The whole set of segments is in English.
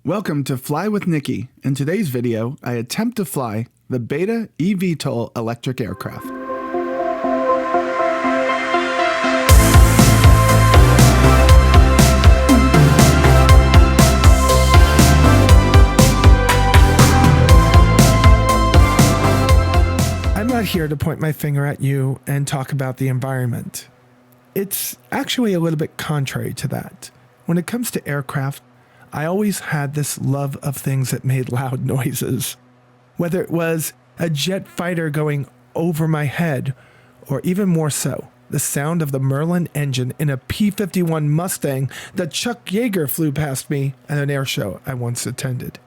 Welcome to Fly with Nikki. In today's video, I attempt to fly the Beta eVTOL electric aircraft. I'm not here to point my finger at you and talk about the environment. It's actually a little bit contrary to that. When it comes to aircraft, I always had this love of things that made loud noises. Whether it was a jet fighter going over my head, or even more so, the sound of the Merlin engine in a P-51 Mustang that Chuck Yeager flew past me at an air show I once attended.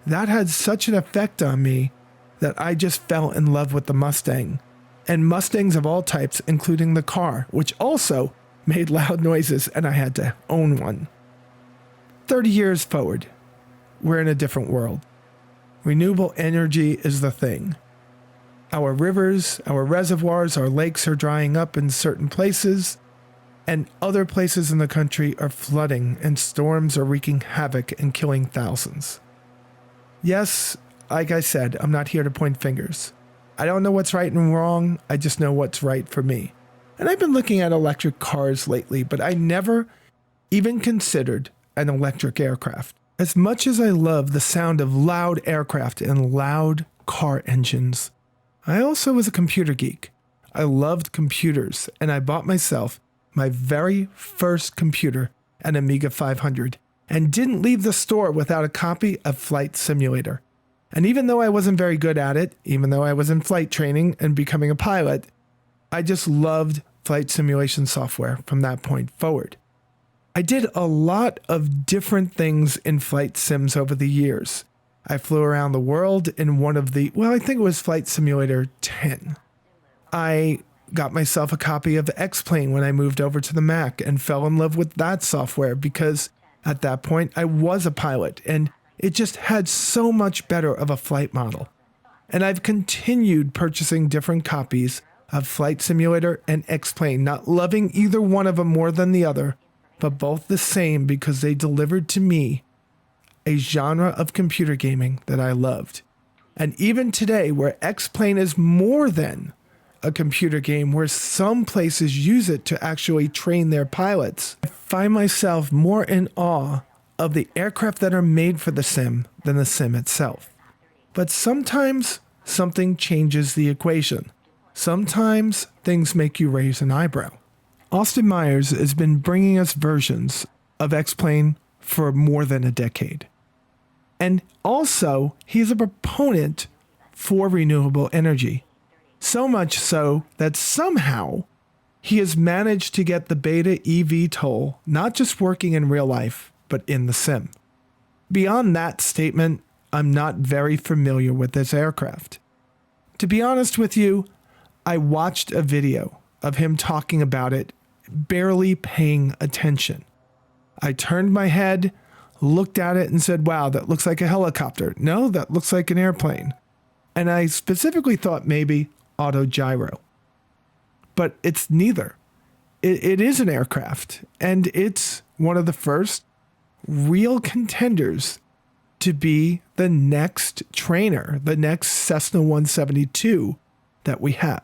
That had such an effect on me that I just fell in love with the Mustang, and Mustangs of all types, including the car, which also made loud noises, and I had to own one. 30 years forward, we're in a different world. Renewable energy is the thing. Our rivers, our reservoirs, our lakes are drying up in certain places, and other places in the country are flooding, and storms are wreaking havoc and killing thousands. Yes, like I said, I'm not here to point fingers. I don't know what's right and wrong, I just know what's right for me. And I've been looking at electric cars lately, but I never even considered an electric aircraft. As much as I love the sound of loud aircraft and loud car engines, I also was a computer geek. I loved computers, and I bought myself my very first computer, an Amiga 500, and didn't leave the store without a copy of Flight Simulator. And even though I wasn't very good at it, even though I was in flight training and becoming a pilot, I just loved flight simulation software from that point forward. I did a lot of different things in flight sims over the years. I flew around the world in one of the, I think it was Flight Simulator 10. I got myself a copy of X-Plane when I moved over to the Mac and fell in love with that software because at that point I was a pilot and it just had so much better of a flight model. And I've continued purchasing different copies of Flight Simulator and X-Plane, not loving either one of them more than the other, but both the same because they delivered to me a genre of computer gaming that I loved. And even today, where X-Plane is more than a computer game, where some places use it to actually train their pilots, I find myself more in awe of the aircraft that are made for the sim than the sim itself. But sometimes something changes the equation. Sometimes things make you raise an eyebrow. Austin Myers has been bringing us versions of X-Plane for more than a decade. And also, he's a proponent for renewable energy. So much so that somehow he has managed to get the Beta eVTOL not just working in real life, but in the sim. Beyond that statement, I'm not very familiar with this aircraft. To be honest with you, I watched a video of him talking about it, barely paying attention. I turned my head, looked at it and said, wow, that looks like a helicopter. No, that looks like an airplane. And I specifically thought maybe autogyro. But it's neither. It is an aircraft, and it's one of the first real contenders to be the next trainer, the next Cessna 172 that we have.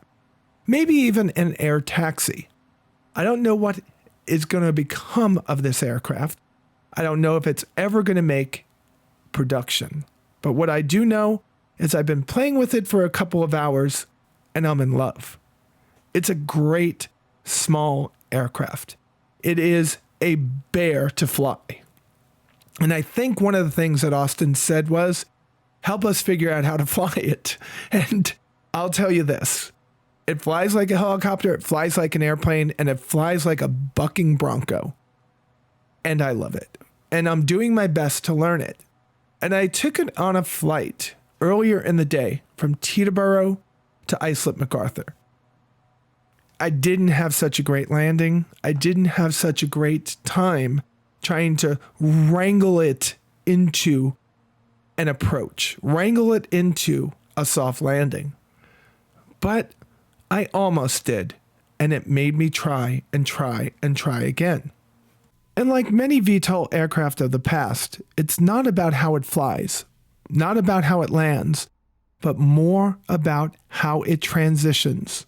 Maybe even an air taxi. I don't know what is going to become of this aircraft. I don't know if it's ever going to make production. But what I do know is I've been playing with it for a couple of hours and I'm in love. It's a great small aircraft. It is a bear to fly. And I think one of the things that Austin said was, help us figure out how to fly it. And I'll tell you this. It flies like a helicopter, it flies like an airplane, and it flies like a bucking bronco. And I love it. And I'm doing my best to learn it. And I took it on a flight earlier in the day from Teterboro to Islip MacArthur. I didn't have such a great landing. I didn't have such a great time trying to wrangle it into an approach, wrangle it into a soft landing. But I almost did, and it made me try and try and try again. And like many VTOL aircraft of the past, it's not about how it flies, not about how it lands, but more about how it transitions.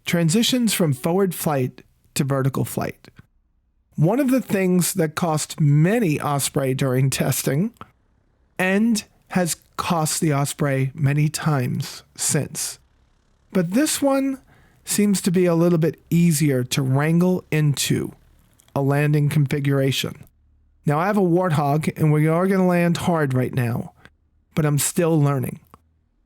Transitions from forward flight to vertical flight. One of the things that cost many Osprey during testing and has cost the Osprey many times since. But this one seems to be a little bit easier to wrangle into a landing configuration. Now I have a Warthog and we are going to land hard right now, but I'm still learning.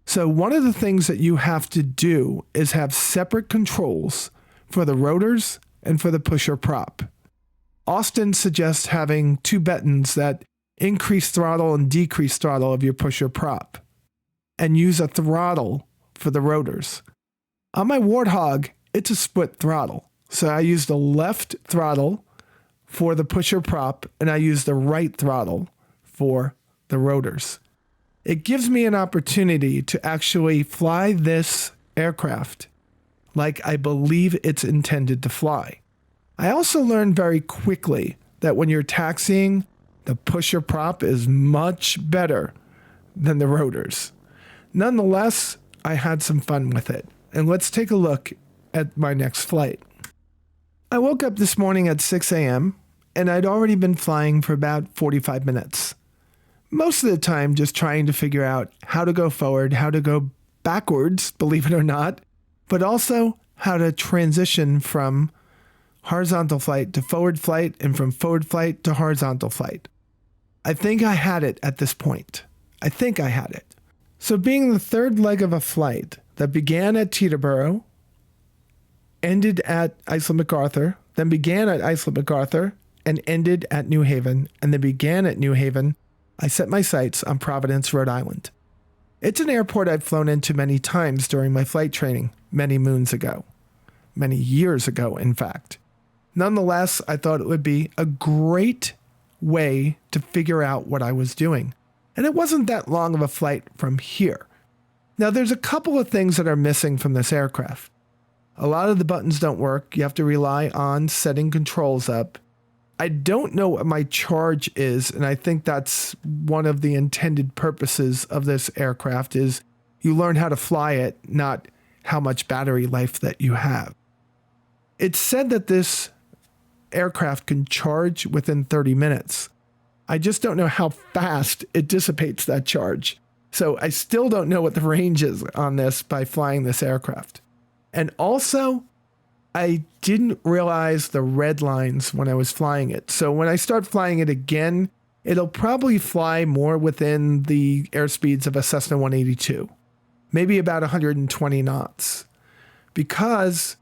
So one of the things that you have to do is have separate controls for the rotors and for the pusher prop. Austin suggests having two buttons that increase throttle and decrease throttle of your pusher prop, and use a throttle for the rotors. On my Warthog, it's a split throttle. So I use the left throttle for the pusher prop, and I use the right throttle for the rotors. It gives me an opportunity to actually fly this aircraft like I believe it's intended to fly. I also learned very quickly that when you're taxiing, the pusher prop is much better than the rotors. Nonetheless, I had some fun with it. And let's take a look at my next flight. I woke up this morning at 6 a.m. and I'd already been flying for about 45 minutes. Most of the time just trying to figure out how to go forward, how to go backwards, believe it or not, but also how to transition from horizontal flight to forward flight and from forward flight to horizontal flight. I think I had it at this point. I think I had it. So being the third leg of a flight that began at Teterboro, ended at Islip MacArthur, then began at Islip MacArthur, and ended at New Haven, and then began at New Haven, I set my sights on Providence, Rhode Island. It's an airport I've flown into many times during my flight training, many moons ago. Many years ago, in fact. Nonetheless, I thought it would be a great way to figure out what I was doing. And it wasn't that long of a flight from here. Now, there's a couple of things that are missing from this aircraft. A lot of the buttons don't work. You have to rely on setting controls up. I don't know what my charge is, and I think that's one of the intended purposes of this aircraft is you learn how to fly it, not how much battery life that you have. It's said that this aircraft can charge within 30 minutes. I just don't know how fast it dissipates that charge. So I still don't know what the range is on this by flying this aircraft. And also, I didn't realize the red lines when I was flying it. So when I start flying it again, it'll probably fly more within the airspeeds of a Cessna 182, maybe about 120 knots. Because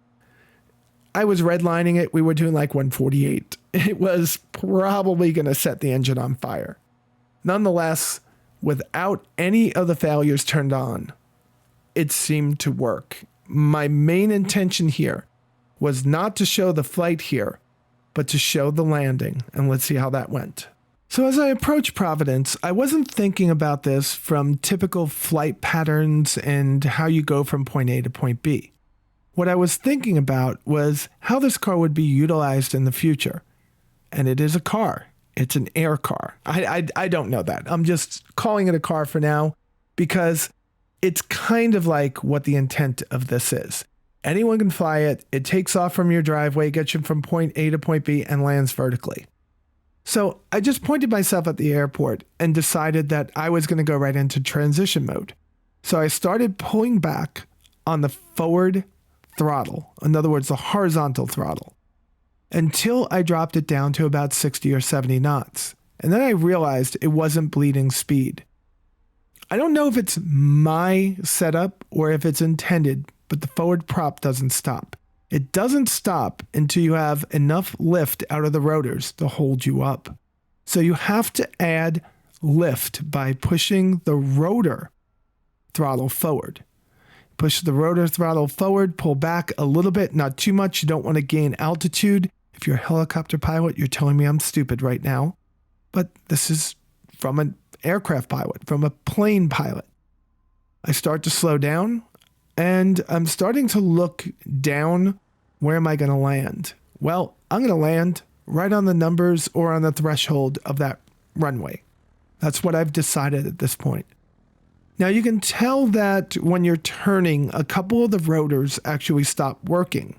I was redlining it, we were doing like 148. It was probably going to set the engine on fire. Nonetheless, without any of the failures turned on, it seemed to work. My main intention here was not to show the flight here, but to show the landing, and let's see how that went. So as I approached Providence, I wasn't thinking about this from typical flight patterns and how you go from point A to point B. What I was thinking about was how this car would be utilized in the future. And it is a car. It's an air car. I don't know that. I'm just calling it a car for now because it's kind of like what the intent of this is. Anyone can fly it. It takes off from your driveway, gets you from point A to point B, and lands vertically. So I just pointed myself at the airport and decided that I was going to go right into transition mode. So I started pulling back on the forward throttle, in other words, the horizontal throttle, until I dropped it down to about 60 or 70 knots. And then I realized it wasn't bleeding speed. I don't know if it's my setup or if it's intended, but the forward prop doesn't stop. It doesn't stop until you have enough lift out of the rotors to hold you up. So you have to add lift by pushing the rotor throttle forward. Push the rotor throttle forward, pull back a little bit, not too much. You don't want to gain altitude. If you're a helicopter pilot, you're telling me I'm stupid right now. But this is from an aircraft pilot, from a plane pilot. I start to slow down, and I'm starting to look down. Where am I going to land? Well, I'm going to land right on the numbers or on the threshold of that runway. That's what I've decided at this point. Now you can tell that when you're turning, a couple of the rotors actually stop working.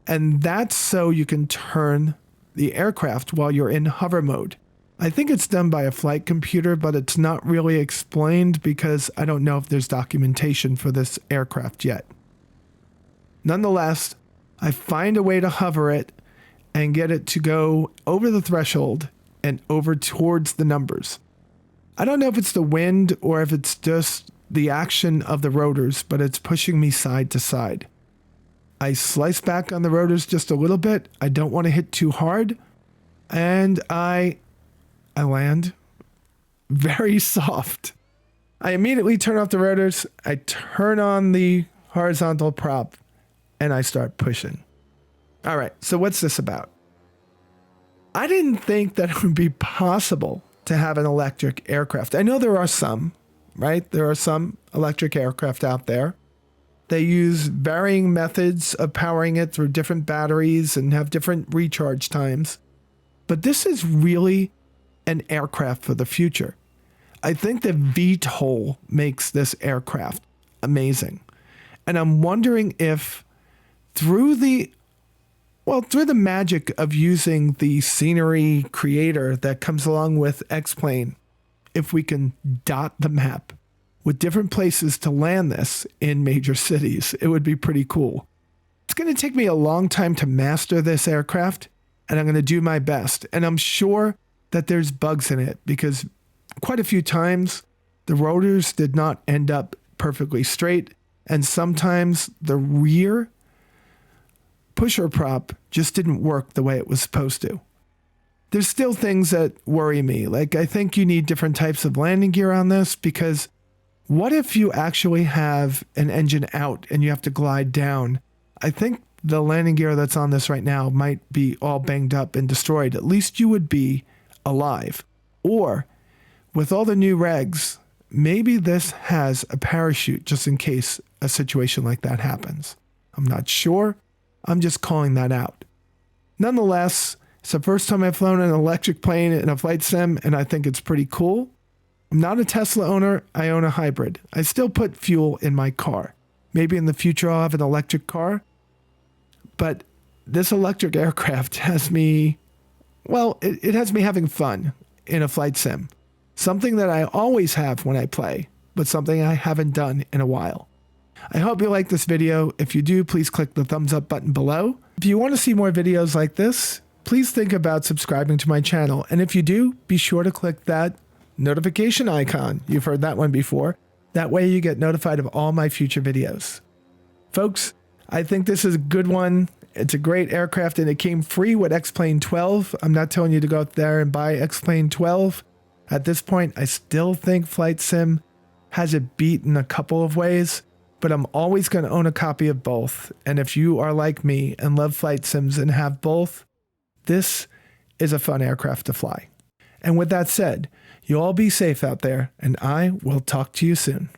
And that's so you can turn the aircraft while you're in hover mode. I think it's done by a flight computer, but it's not really explained because I don't know if there's documentation for this aircraft yet. Nonetheless, I find a way to hover it and get it to go over the threshold and over towards the numbers. I don't know if it's the wind or if it's just the action of the rotors, but it's pushing me side to side. I slice back on the rotors just a little bit. I don't want to hit too hard. And I land very soft. I immediately turn off the rotors. I turn on the horizontal prop and I start pushing. All right, so what's this about? I didn't think that it would be possible to have an electric aircraft. I know there are some, right? There are some electric aircraft out there. They use varying methods of powering it through different batteries and have different recharge times. But this is really an aircraft for the future. I think the eVTOL makes this aircraft amazing. And I'm wondering if through the magic of using the scenery creator that comes along with X-Plane, if we can dot the map with different places to land this in major cities, it would be pretty cool. It's going to take me a long time to master this aircraft, and I'm going to do my best. And I'm sure that there's bugs in it because quite a few times the rotors did not end up perfectly straight, and sometimes the rear pusher prop just didn't work the way it was supposed to. There's still things that worry me. Like, I think you need different types of landing gear on this, because what if you actually have an engine out and you have to glide down? I think the landing gear that's on this right now might be all banged up and destroyed. At least you would be alive. Or with all the new regs, maybe this has a parachute just in case a situation like that happens. I'm not sure. I'm just calling that out. Nonetheless, it's the first time I've flown an electric plane in a flight sim, and I think it's pretty cool. I'm not a Tesla owner. I own a hybrid. I still put fuel in my car. Maybe in the future I'll have an electric car. But this electric aircraft has me, well, it has me having fun in a flight sim. Something that I always have when I play, but something I haven't done in a while. I hope you like this video. If you do, please click the thumbs up button below. If you want to see more videos like this, please think about subscribing to my channel. And if you do, be sure to click that notification icon. You've heard that one before. That way you get notified of all my future videos. Folks, I think this is a good one. It's a great aircraft, and it came free with X-Plane 12. I'm not telling you to go out there and buy X-Plane 12. At this point, I still think Flight Sim has it beat in a couple of ways, but I'm always going to own a copy of both. And if you are like me and love flight sims and have both, this is a fun aircraft to fly. And with that said, you all be safe out there, and I will talk to you soon.